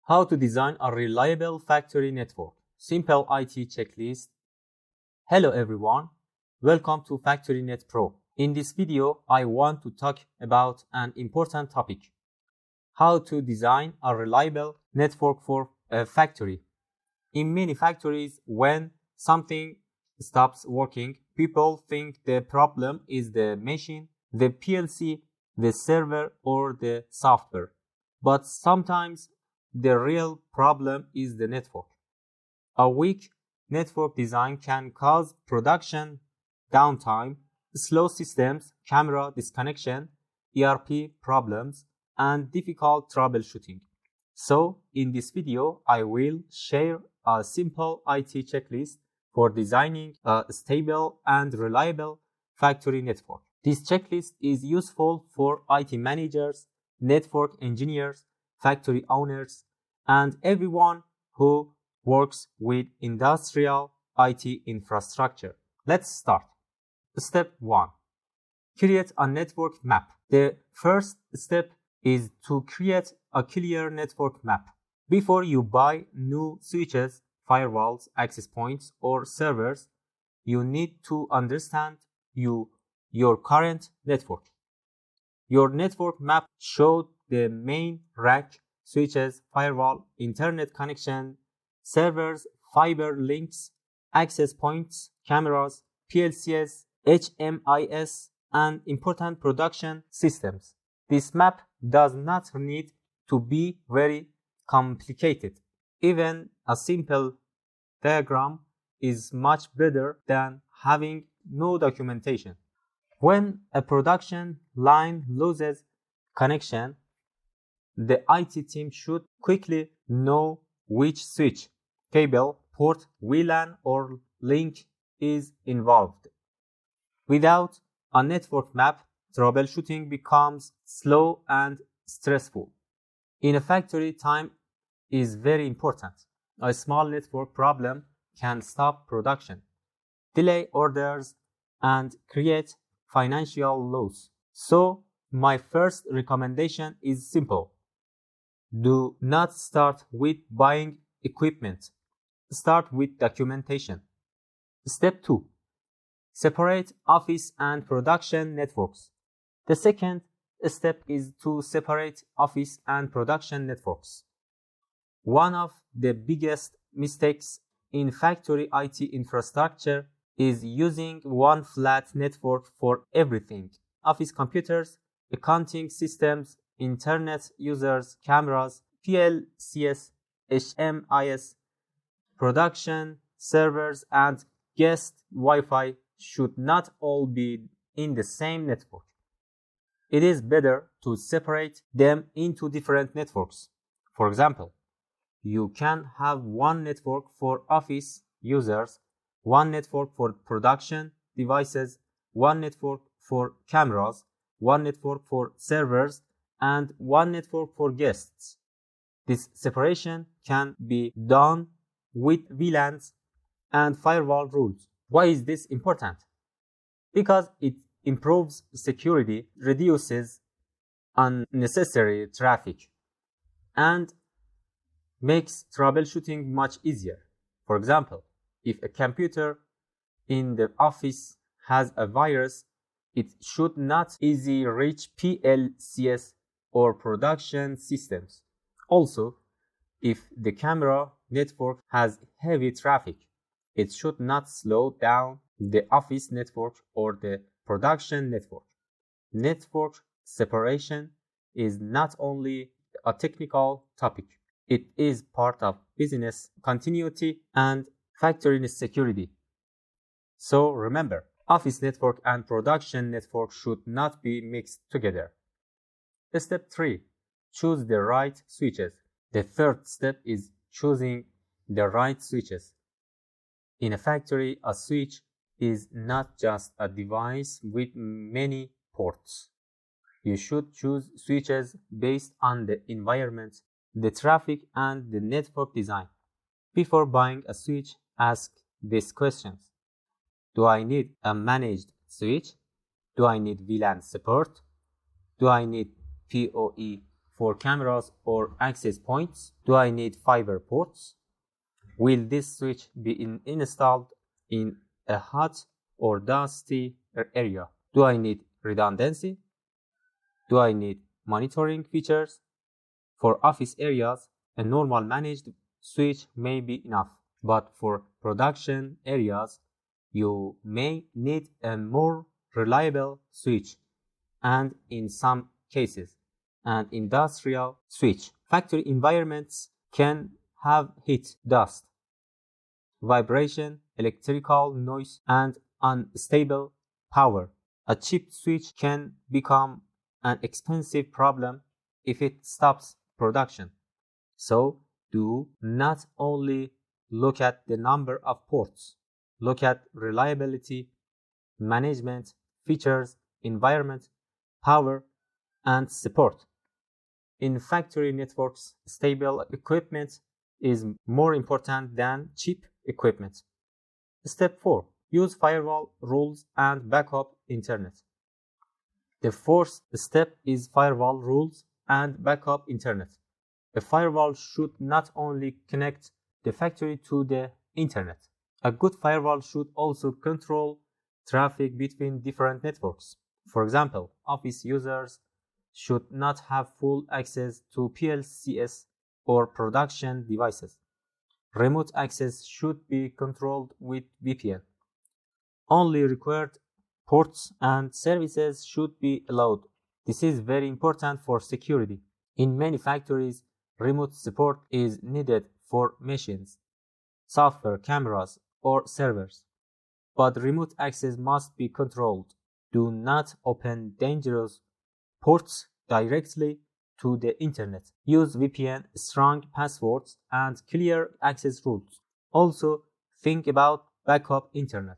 How to design a reliable factory network. Simple IT checklist. Hello everyone. Welcome to FactoryNet Pro. In this video, I want to talk about an important topic. How to design a reliable network for a factory. In many factories, when something stops working, people think the problem is the machine, the PLC, the server, or the software. But sometimes the real problem is the network. A weak network design can cause production downtime, slow systems, camera disconnection, ERP problems, and difficult troubleshooting. So, in this video, I will share a simple IT checklist for designing a stable and reliable factory network. This checklist is useful for IT managers, network engineers, factory owners, and everyone who works with industrial IT infrastructure. Let's start. Step 1. Create a network map. The first step is to create a clear network map. Before you buy new switches, firewalls, access points, or servers, you need to understand your current network. Your network map shows the main rack, switches, firewall, internet connection, servers, fiber links, access points, cameras, PLCs, HMIS, and important production systems. This map does not need to be very complicated. Even a simple diagram is much better than having no documentation. When a production line loses connection, the IT team should quickly know which switch, cable, port, VLAN, or link is involved. Without a network map, troubleshooting becomes slow and stressful. In a factory, time is very important. A small network problem can stop production, delay orders, and create financial loss. So, my first recommendation is simple. Do not start with buying equipment. Start with documentation. Step 2. Separate office and production networks. The second step is to separate office and production networks. One of the biggest mistakes in factory IT infrastructure is using one flat network for everything. Office computers, accounting systems, internet users, cameras, PLCs, HMIS, production, servers, and guest Wi-Fi should not all be in the same network. It is better to separate them into different networks. For example, you can have one network for office users, one network for production devices, one network for cameras, one network for servers, and one network for guests. This separation can be done with VLANs and firewall rules. Why is this important? Because it improves security, reduces unnecessary traffic, and makes troubleshooting much easier. For example, if a computer in the office has a virus, it should not easily reach PLCs or production systems. Also, if the camera network has heavy traffic, it should not slow down the office network or the production network. Network separation is not only a technical topic, it is part of business continuity and factory security. So remember, office network and production network should not be mixed together. Step 3. Choose the right switches. The third step is choosing the right switches. In a factory, a switch is not just a device with many ports. You should choose switches based on the environment, the traffic, and the network design. Before buying a switch, ask these questions. Do I need a managed switch? Do I need VLAN support? Do I need PoE for cameras or access points? Do I need fiber ports? Will this switch be installed in a hot or dusty area? Do I need redundancy? Do I need monitoring features? For office areas, a normal managed switch may be enough, but for production areas, you may need a more reliable switch, and in some cases, an industrial switch. Factory environments can have heat, dust, vibration, electrical noise, and unstable power. A cheap switch can become an expensive problem if it stops production. So, do not only look at the number of ports, look at reliability, management, features, environment, power, and support. In factory networks, stable equipment is more important than cheap equipment. Step 4. Use firewall rules and backup internet. The fourth step is firewall rules and backup internet. A firewall should not only connect the factory to the internet. A good firewall should also control traffic between different networks. For example, office users should not have full access to PLCs or production devices. Remote access should be controlled with VPN. Only required ports and services should be allowed. This is very important for security. In many factories, remote support is needed for machines, software, cameras, or servers. But remote access must be controlled. Do not open dangerous ports directly to the internet. Use VPN, strong passwords, and clear access rules. Also, think about backup internet.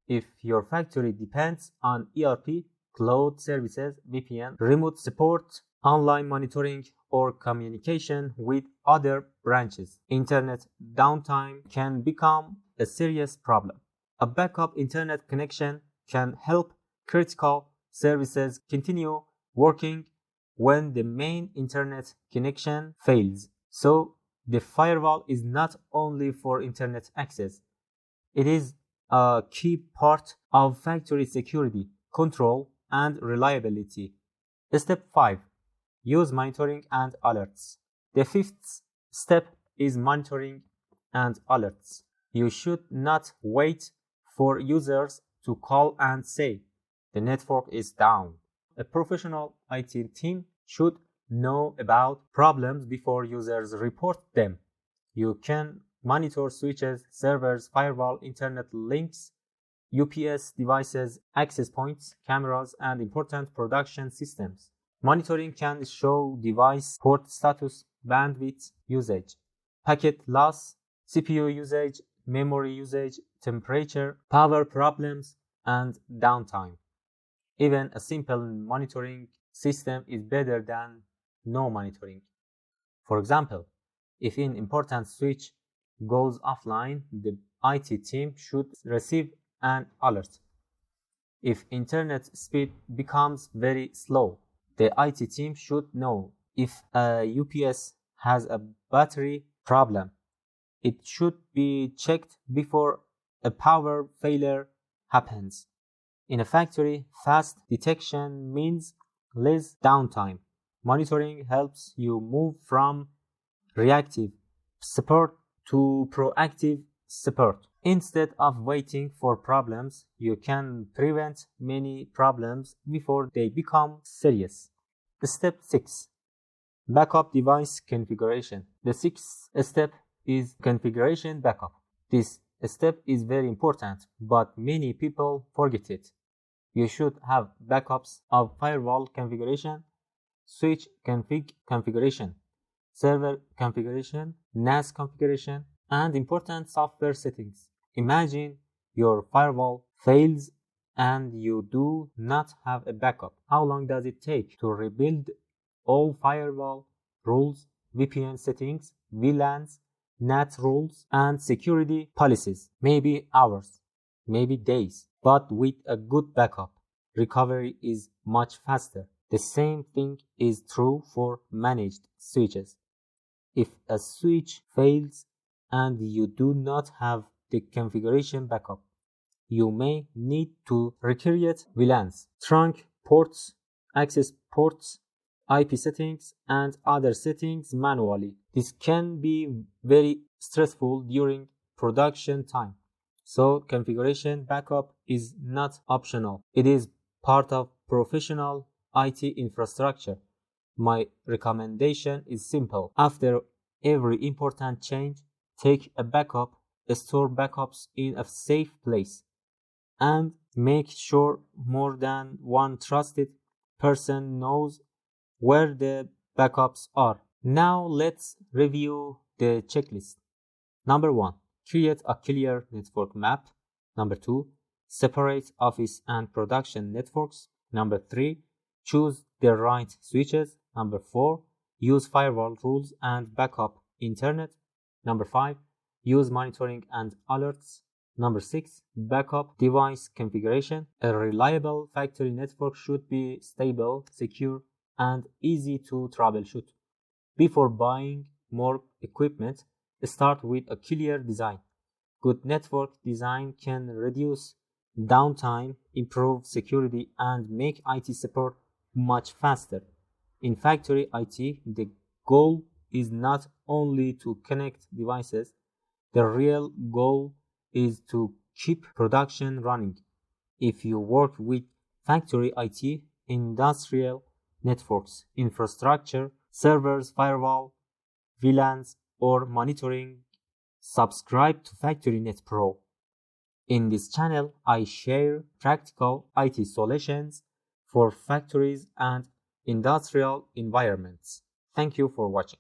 If your factory depends on ERP, cloud services, VPN, remote support, online monitoring, or communication with other branches, internet downtime can become a serious problem. A backup internet connection can help critical services continue working when the main internet connection fails. So, the firewall is not only for internet access, it is a key part of factory security, control, and reliability. Step 5. Use monitoring and alerts. The fifth step is monitoring and alerts. You should not wait for users to call and say, the network is down. A professional IT team should know about problems before users report them. You can monitor switches, servers, firewall, internet links, UPS devices, access points, cameras, and important production systems. Monitoring can show device port status, bandwidth usage, packet loss, CPU usage, memory usage, temperature, power problems, and downtime. Even a simple monitoring system is better than no monitoring. For example, if an important switch goes offline, the IT team should receive an alert. If internet speed becomes very slow, the IT team should know. If a UPS has a battery problem, it should be checked before a power failure happens. In a factory, fast detection means less downtime. Monitoring helps you move from reactive support to proactive support. Instead of waiting for problems, you can prevent many problems before they become serious. Step 6. Backup device configuration. The sixth step is configuration backup. This step is very important, but many people forget it. You should have backups of firewall configuration, switch configuration, server configuration, NAS configuration, and important software settings. Imagine your firewall fails and you do not have a backup. How long does it take to rebuild all firewall rules, VPN settings, VLANs, NAT rules, and security policies? Maybe hours, maybe days. But with a good backup, recovery is much faster. The same thing is true for managed switches. If a switch fails and you do not have the configuration backup, you may need to recreate VLANs, trunk ports, access ports, IP settings, and other settings manually. This can be very stressful during production time. So configuration backup is not optional. It is part of professional IT infrastructure. My recommendation is simple. After every important change, take a backup, store backups in a safe place, and make sure more than one trusted person knows where the backups are. Now let's review the checklist. Number 1. Create a clear network map. Number 2. Separate office and production networks. Number 3. Choose the right switches. Number 4. Use firewall rules and backup internet. Number 5. Use monitoring and alerts. Number 6. Backup device configuration. A reliable factory network should be stable, secure, and easy to troubleshoot. Before buying more equipment, start with a clear design. Good network design can reduce downtime, improve security, and make IT support much faster. In factory IT, the goal is not only to connect devices, the real goal is to keep production running. If you work with factory IT, industrial networks, infrastructure, servers, firewall, VLANs, or monitoring, subscribe to FactoryNet Pro. In this channel, I share practical IT solutions for factories and industrial environments. Thank you for watching.